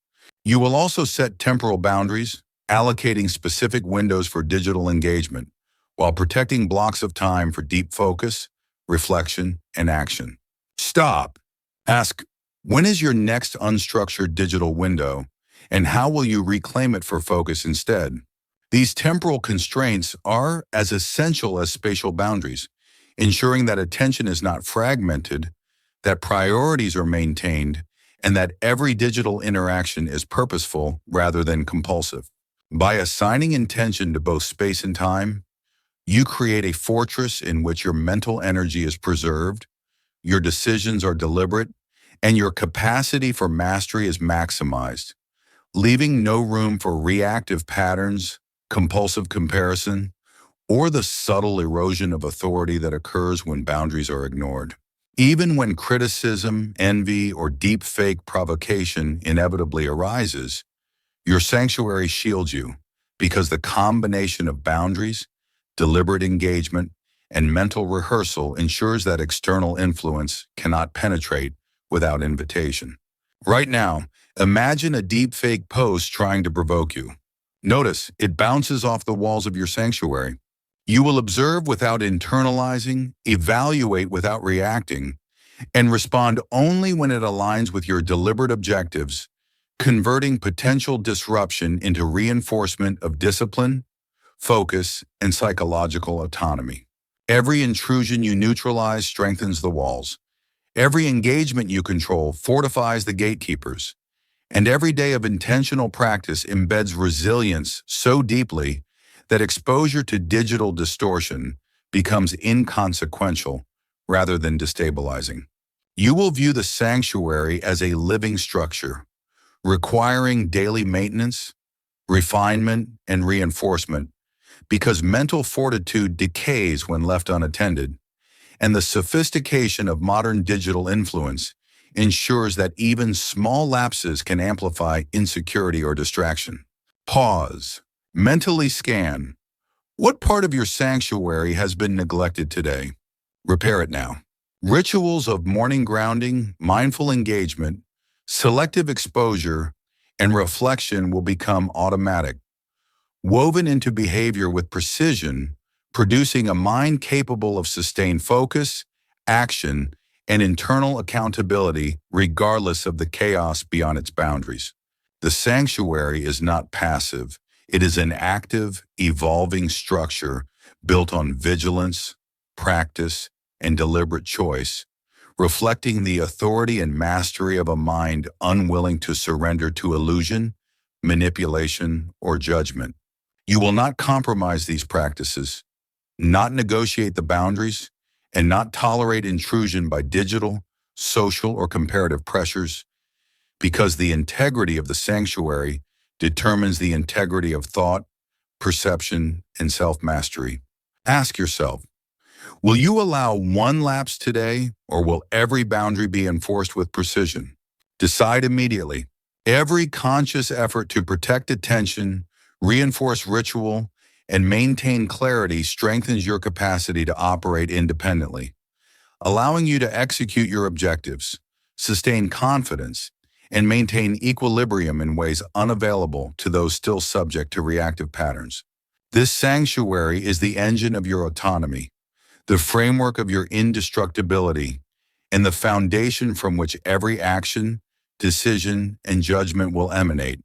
You will also set temporal boundaries, allocating specific windows for digital engagement, while protecting blocks of time for deep focus, reflection, and action. Stop. Ask, when is your next unstructured digital window, and how will you reclaim it for focus instead? These temporal constraints are as essential as spatial boundaries, ensuring that attention is not fragmented, that priorities are maintained, and that every digital interaction is purposeful rather than compulsive. By assigning intention to both space and time, you create a fortress in which your mental energy is preserved, your decisions are deliberate, and your capacity for mastery is maximized, leaving no room for reactive patterns, compulsive comparison, or the subtle erosion of authority that occurs when boundaries are ignored. Even when criticism, envy, or deep-fake provocation inevitably arises, your sanctuary shields you because the combination of boundaries, deliberate engagement, and mental rehearsal ensures that external influence cannot penetrate without invitation. Right now, imagine a deep-fake post trying to provoke you. Notice it bounces off the walls of your sanctuary. You will observe without internalizing, evaluate without reacting, and respond only when it aligns with your deliberate objectives, converting potential disruption into reinforcement of discipline, focus, and psychological autonomy. Every intrusion you neutralize strengthens the walls. Every engagement you control fortifies the gatekeepers. And every day of intentional practice embeds resilience so deeply that exposure to digital distortion becomes inconsequential rather than destabilizing. You will view the sanctuary as a living structure, requiring daily maintenance, refinement, and reinforcement because mental fortitude decays when left unattended, and the sophistication of modern digital influence ensures that even small lapses can amplify insecurity or distraction. Pause. Mentally scan. What part of your sanctuary has been neglected today? Repair it now. Rituals of morning grounding, mindful engagement, selective exposure, and reflection will become automatic, woven into behavior with precision, producing a mind capable of sustained focus, action, and internal accountability regardless of the chaos beyond its boundaries. The sanctuary is not passive. It is an active, evolving structure built on vigilance, practice, and deliberate choice, reflecting the authority and mastery of a mind unwilling to surrender to illusion, manipulation, or judgment. You will not compromise these practices, not negotiate the boundaries, and not tolerate intrusion by digital, social, or comparative pressures, because the integrity of the sanctuary determines the integrity of thought, perception, and self-mastery. Ask yourself, will you allow one lapse today, or will every boundary be enforced with precision? Decide immediately. Every conscious effort to protect attention, reinforce ritual, and maintain clarity strengthens your capacity to operate independently, allowing you to execute your objectives, sustain confidence, and maintain equilibrium in ways unavailable to those still subject to reactive patterns. This sanctuary is the engine of your autonomy, the framework of your indestructibility, and the foundation from which every action, decision, and judgment will emanate,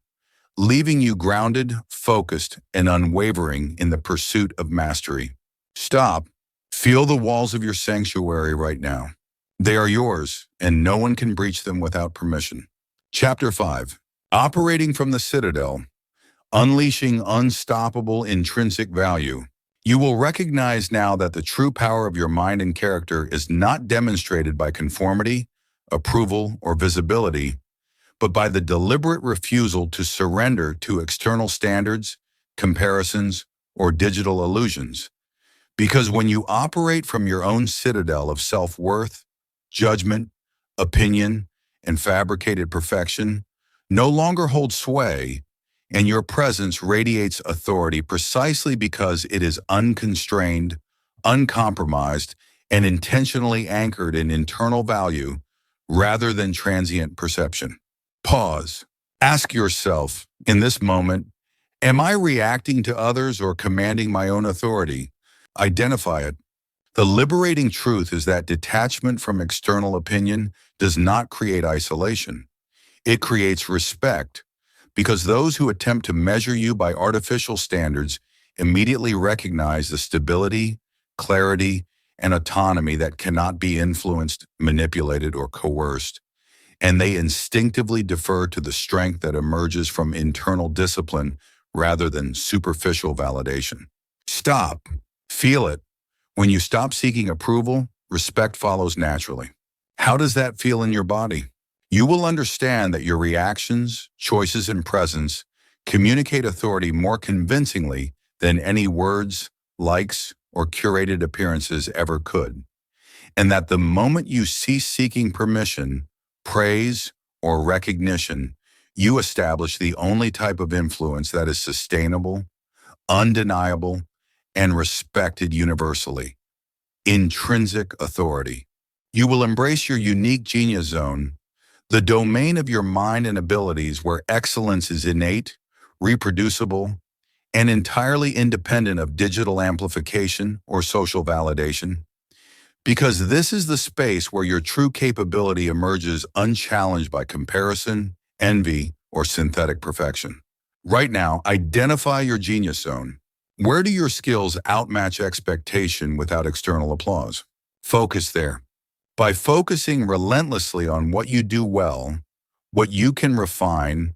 leaving you grounded, focused, and unwavering in the pursuit of mastery. Stop. Feel the walls of your sanctuary right now. They are yours, and no one can breach them without permission. Chapter 5. Operating from the Citadel, Unleashing Unstoppable Intrinsic Value. You will recognize now that the true power of your mind and character is not demonstrated by conformity, approval, or visibility, but by the deliberate refusal to surrender to external standards, comparisons, or digital illusions. Because when you operate from your own citadel of self-worth, judgment, opinion, and fabricated perfection, no longer hold sway, and your presence radiates authority precisely because it is unconstrained, uncompromised, and intentionally anchored in internal value rather than transient perception. Pause. Ask yourself, in this moment, am I reacting to others or commanding my own authority? Identify it. The liberating truth is that detachment from external opinion does not create isolation. It creates respect, because those who attempt to measure you by artificial standards immediately recognize the stability, clarity, and autonomy that cannot be influenced, manipulated, or coerced, and they instinctively defer to the strength that emerges from internal discipline rather than superficial validation. Stop. Feel it. When you stop seeking approval, respect follows naturally. How does that feel in your body? You will understand that your reactions, choices, and presence communicate authority more convincingly than any words, likes, or curated appearances ever could, and that the moment you cease seeking permission, praise, or recognition, you establish the only type of influence that is sustainable, undeniable, and respected universally: intrinsic authority. You will embrace your unique genius zone, the domain of your mind and abilities where excellence is innate, reproducible, and entirely independent of digital amplification or social validation. Because this is the space where your true capability emerges unchallenged by comparison, envy, or synthetic perfection. Right now, identify your genius zone. Where do your skills outmatch expectation without external applause? Focus there. By focusing relentlessly on what you do well, what you can refine,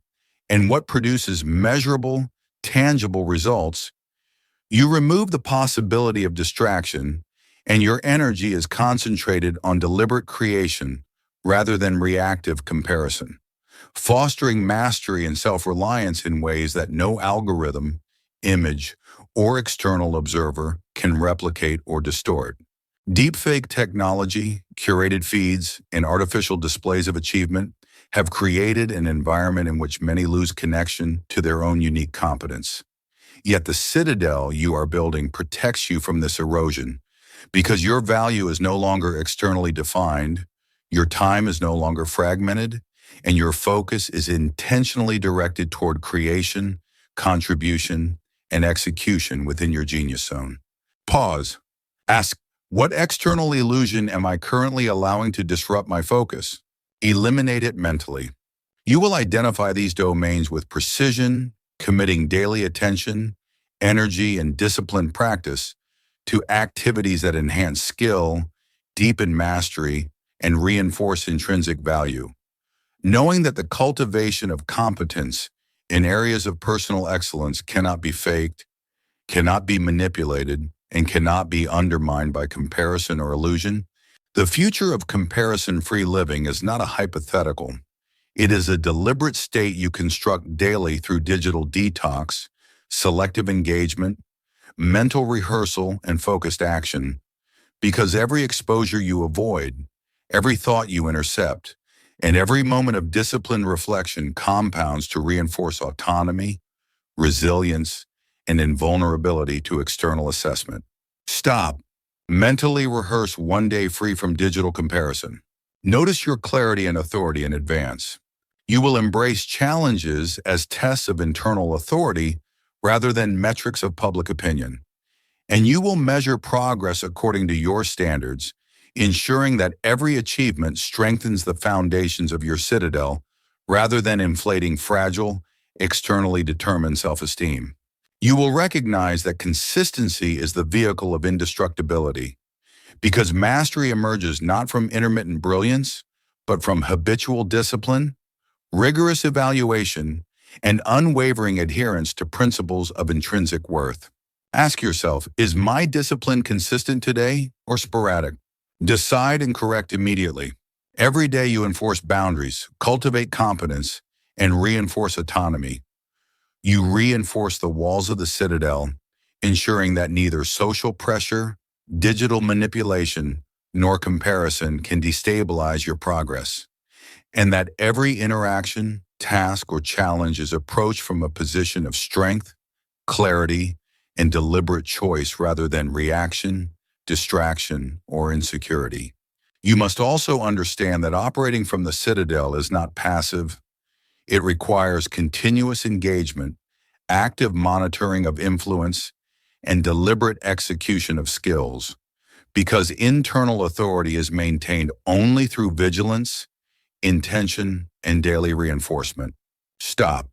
and what produces measurable, tangible results, you remove the possibility of distraction, and your energy is concentrated on deliberate creation rather than reactive comparison, fostering mastery and self-reliance in ways that no algorithm, image, or external observer can replicate or distort. Deepfake technology, curated feeds, and artificial displays of achievement have created an environment in which many lose connection to their own unique competence. Yet the citadel you are building protects you from this erosion because your value is no longer externally defined, your time is no longer fragmented, and your focus is intentionally directed toward creation, contribution, and execution within your genius zone. Pause. Ask, what external illusion am I currently allowing to disrupt my focus? Eliminate it mentally. You will identify these domains with precision, committing daily attention, energy, and disciplined practice to activities that enhance skill, deepen mastery, and reinforce intrinsic value. Knowing that the cultivation of competence in areas of personal excellence cannot be faked, cannot be manipulated, and cannot be undermined by comparison or illusion, the future of comparison-free living is not a hypothetical. It is a deliberate state you construct daily through digital detox, selective engagement, mental rehearsal, and focused action, because every exposure you avoid, every thought you intercept, and every moment of disciplined reflection compounds to reinforce autonomy, resilience, and invulnerability to external assessment. Stop. Mentally rehearse one day free from digital comparison. Notice your clarity and authority in advance. You will embrace challenges as tests of internal authority rather than metrics of public opinion. And you will measure progress according to your standards, ensuring that every achievement strengthens the foundations of your citadel rather than inflating fragile, externally determined self-esteem. You will recognize that consistency is the vehicle of indestructibility, because mastery emerges not from intermittent brilliance, but from habitual discipline, rigorous evaluation, and unwavering adherence to principles of intrinsic worth. Ask yourself, is my discipline consistent today or sporadic? Decide and correct immediately. Every day you enforce boundaries, cultivate competence, and reinforce autonomy. You reinforce the walls of the citadel, ensuring that neither social pressure, digital manipulation, nor comparison can destabilize your progress, and that every interaction, task, or challenge is approached from a position of strength, clarity, and deliberate choice rather than reaction, distraction, or insecurity. You must also understand that operating from the citadel is not passive. It requires continuous engagement, active monitoring of influence, and deliberate execution of skills, because internal authority is maintained only through vigilance, intention, and daily reinforcement. Stop.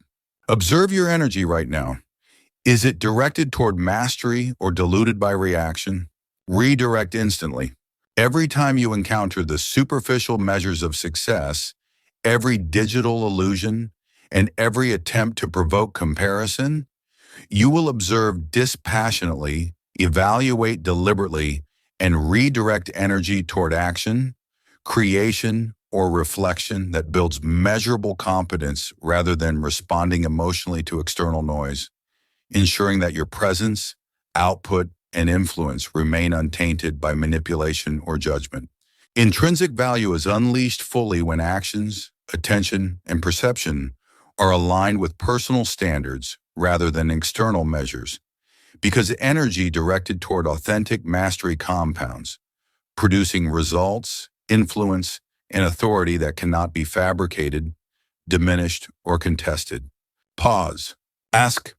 Observe your energy right now. Is it directed toward mastery or diluted by reaction? Redirect instantly. Every time you encounter the superficial measures of success, every digital illusion, and every attempt to provoke comparison, you will observe dispassionately, evaluate deliberately, and redirect energy toward action, creation, or reflection that builds measurable competence rather than responding emotionally to external noise, ensuring that your presence, output, and influence remain untainted by manipulation or judgment. Intrinsic value is unleashed fully when actions, attention, and perception are aligned with personal standards rather than external measures, because energy directed toward authentic mastery compounds, producing results, influence, and authority that cannot be fabricated, diminished, or contested. Pause. Ask,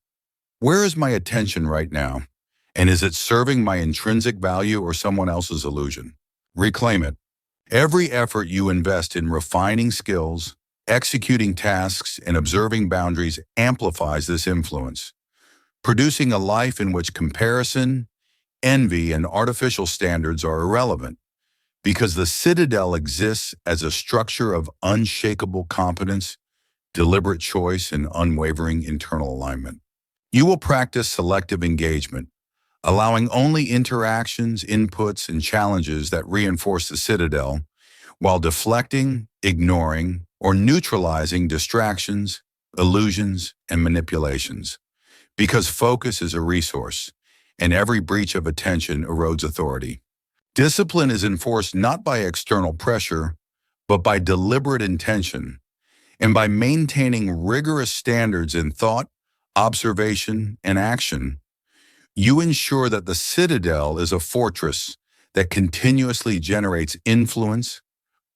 where is my attention right now? And is it serving my intrinsic value or someone else's illusion? Reclaim it. Every effort you invest in refining skills, executing tasks, and observing boundaries amplifies this influence, producing a life in which comparison, envy, and artificial standards are irrelevant, because the citadel exists as a structure of unshakable competence, deliberate choice, and unwavering internal alignment. You will practice selective engagement, allowing only interactions, inputs, and challenges that reinforce the citadel, while deflecting, ignoring, or neutralizing distractions, illusions, and manipulations. Because focus is a resource, and every breach of attention erodes authority. Discipline is enforced not by external pressure, but by deliberate intention, and by maintaining rigorous standards in thought, observation, and action. You ensure that the citadel is a fortress that continuously generates influence,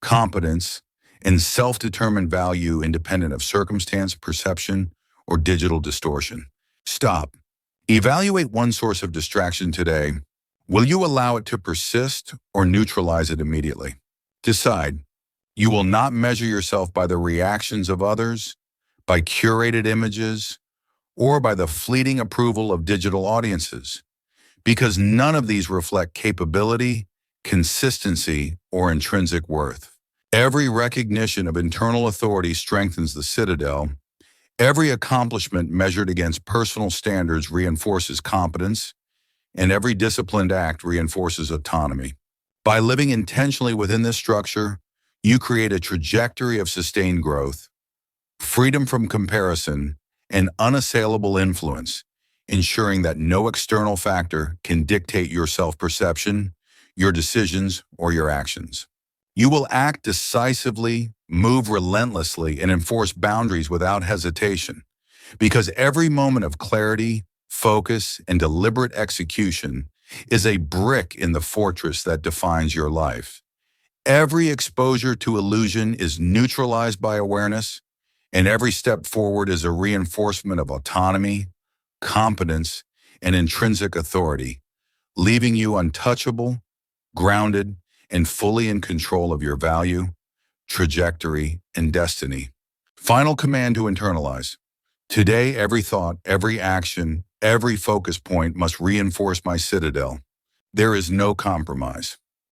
competence, and self-determined value independent of circumstance, perception, or digital distortion. Stop. Evaluate one source of distraction today. Will you allow it to persist or neutralize it immediately? Decide. You will not measure yourself by the reactions of others, by curated images, or by the fleeting approval of digital audiences, because none of these reflect capability, consistency, or intrinsic worth. Every recognition of internal authority strengthens the citadel. Every accomplishment measured against personal standards reinforces competence, and every disciplined act reinforces autonomy. By living intentionally within this structure, you create a trajectory of sustained growth, freedom from comparison, and unassailable influence, ensuring that no external factor can dictate your self-perception, your decisions, or your actions. You will act decisively, move relentlessly, and enforce boundaries without hesitation, because every moment of clarity, focus, and deliberate execution is a brick in the fortress that defines your life. Every exposure to illusion is neutralized by awareness, and every step forward is a reinforcement of autonomy, competence, and intrinsic authority, leaving you untouchable, grounded, and fully in control of your value, trajectory, and destiny. Final command to internalize. Today, every thought, every action, every focus point must reinforce my citadel. There is no compromise.